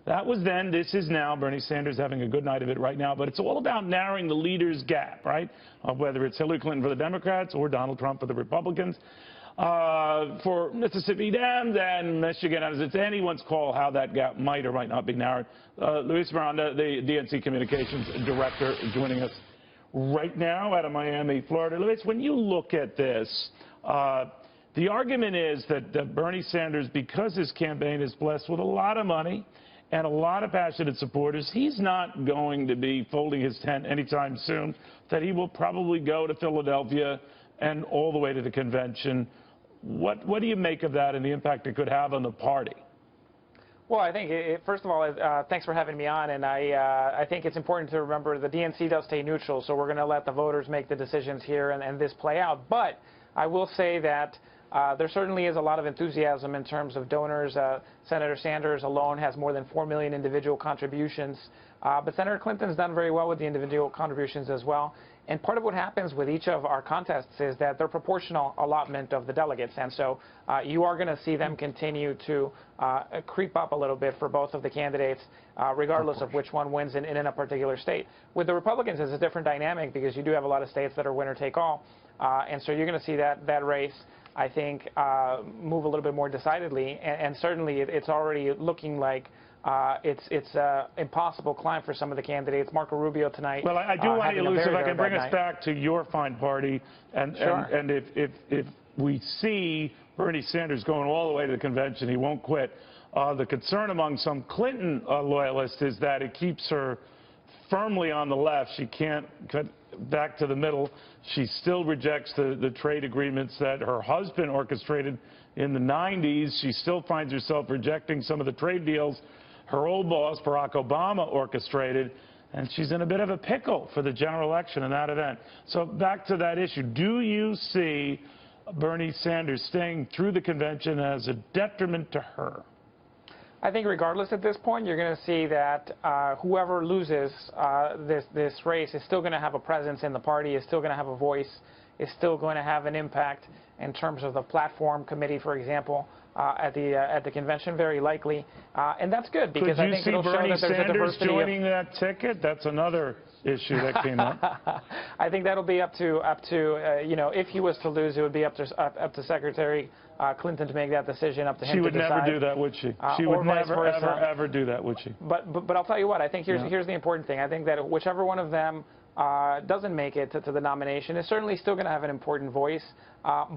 That was then, this is now. Bernie Sanders having a good night of it right now. But it's all about narrowing the leaders' gap, right? Whether it's Hillary Clinton for the Democrats or Donald Trump for the Republicans. For Mississippi Dems and Michigan, as it's anyone's call how that gap might or might not be narrowed. Luis Miranda, the DNC Communications Director, joining us right now out of Miami, Florida. Luis, when you look at this, the argument is that Bernie Sanders, because his campaign is blessed with a lot of money and a lot of passionate supporters, he's not going to be folding his tent anytime soon, that he will probably go to Philadelphia and all the way to the convention. What do you make of that and the impact it could have on the party? Well, I think, first of all, thanks for having me on, and I think it's important to remember the DNC does stay neutral, so we're going to let the voters make the decisions here and this play out. But I will say that there certainly is a lot of enthusiasm in terms of donors. Senator Sanders alone has more than 4 million individual contributions, but Senator Clinton's done very well with the individual contributions as well. And part of what happens with each of our contests is that they're proportional allotment of the delegates. And so you are going to see them continue to creep up a little bit for both of the candidates, regardless of which one wins in a particular state. With the Republicans, it's a different dynamic because you do have a lot of states that are winner take all. And so you're going to see that race, I think, move a little bit more decidedly. And certainly it's already looking like it's an impossible climb for some of the candidates. Marco Rubio tonight. Well, I do want to, Luis, if I can bring us back to your fine party, and if we see Bernie Sanders going all the way to the convention, he won't quit. The concern among some Clinton loyalists is that it keeps her firmly on the left. She can't cut back to the middle. She still rejects the trade agreements that her husband orchestrated in the 90s. She still finds herself rejecting some of the trade deals her old boss, Barack Obama, orchestrated, and she's in a bit of a pickle for the general election in that event. So back to that issue. Do you see Bernie Sanders staying through the convention as a detriment to her? I think regardless at this point, you're going to see that whoever loses this race is still going to have a presence in the party, is still going to have a voice, is still going to have an impact in terms of the platform committee, for example, at the convention, very likely, and that's good because I think it'll show that there's a diversity. Could you see Bernie Sanders joining that ticket? That's another issue that came up. I think that'll be up to you know, if he was to lose, it would be up to Secretary Clinton to make that decision, up to him to decide. She would never do that, would she? She would never, ever do that, would she? But I'll tell you what. I think here's the important thing. I think that whichever one of them doesn't make it to the nomination is certainly still going to have an important voice.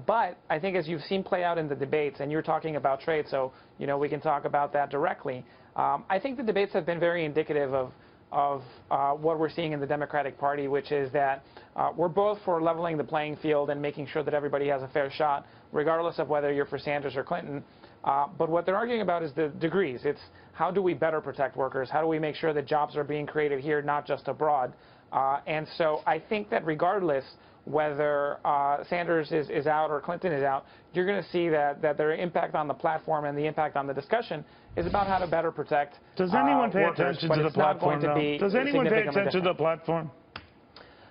But I think as you've seen play out in the debates, and you're talking about trade, so you know we can talk about that directly. I think the debates have been very indicative of what we're seeing in the Democratic Party, which is that we're both for leveling the playing field and making sure that everybody has a fair shot, regardless of whether you're for Sanders or Clinton. But what they're arguing about is the degrees. It's how do we better protect workers? How do we make sure that jobs are being created here, not just abroad? And so I think that regardless whether Sanders is out or Clinton is out, you're going to see that their impact on the platform and the impact on the discussion is about how to better protect Does anyone pay attention to the platform, Does anyone pay attention to the platform?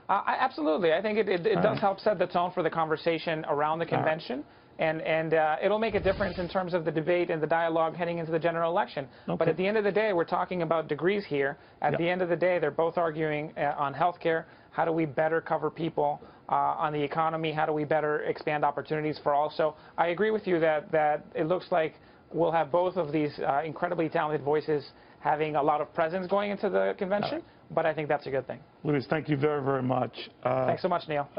Absolutely. I think it does help set the tone for the conversation around the convention. And it'll make a difference in terms of the debate and the dialogue heading into the general election. Okay. But at the end of the day, we're talking about degrees here. At the end of the day, they're both arguing on health care. How do we better cover people on the economy? How do we better expand opportunities for all? So I agree with you that it looks like we'll have both of these incredibly talented voices having a lot of presence going into the convention. But I think that's a good thing. Luis, thank you very, very much. Thanks so much, Neil.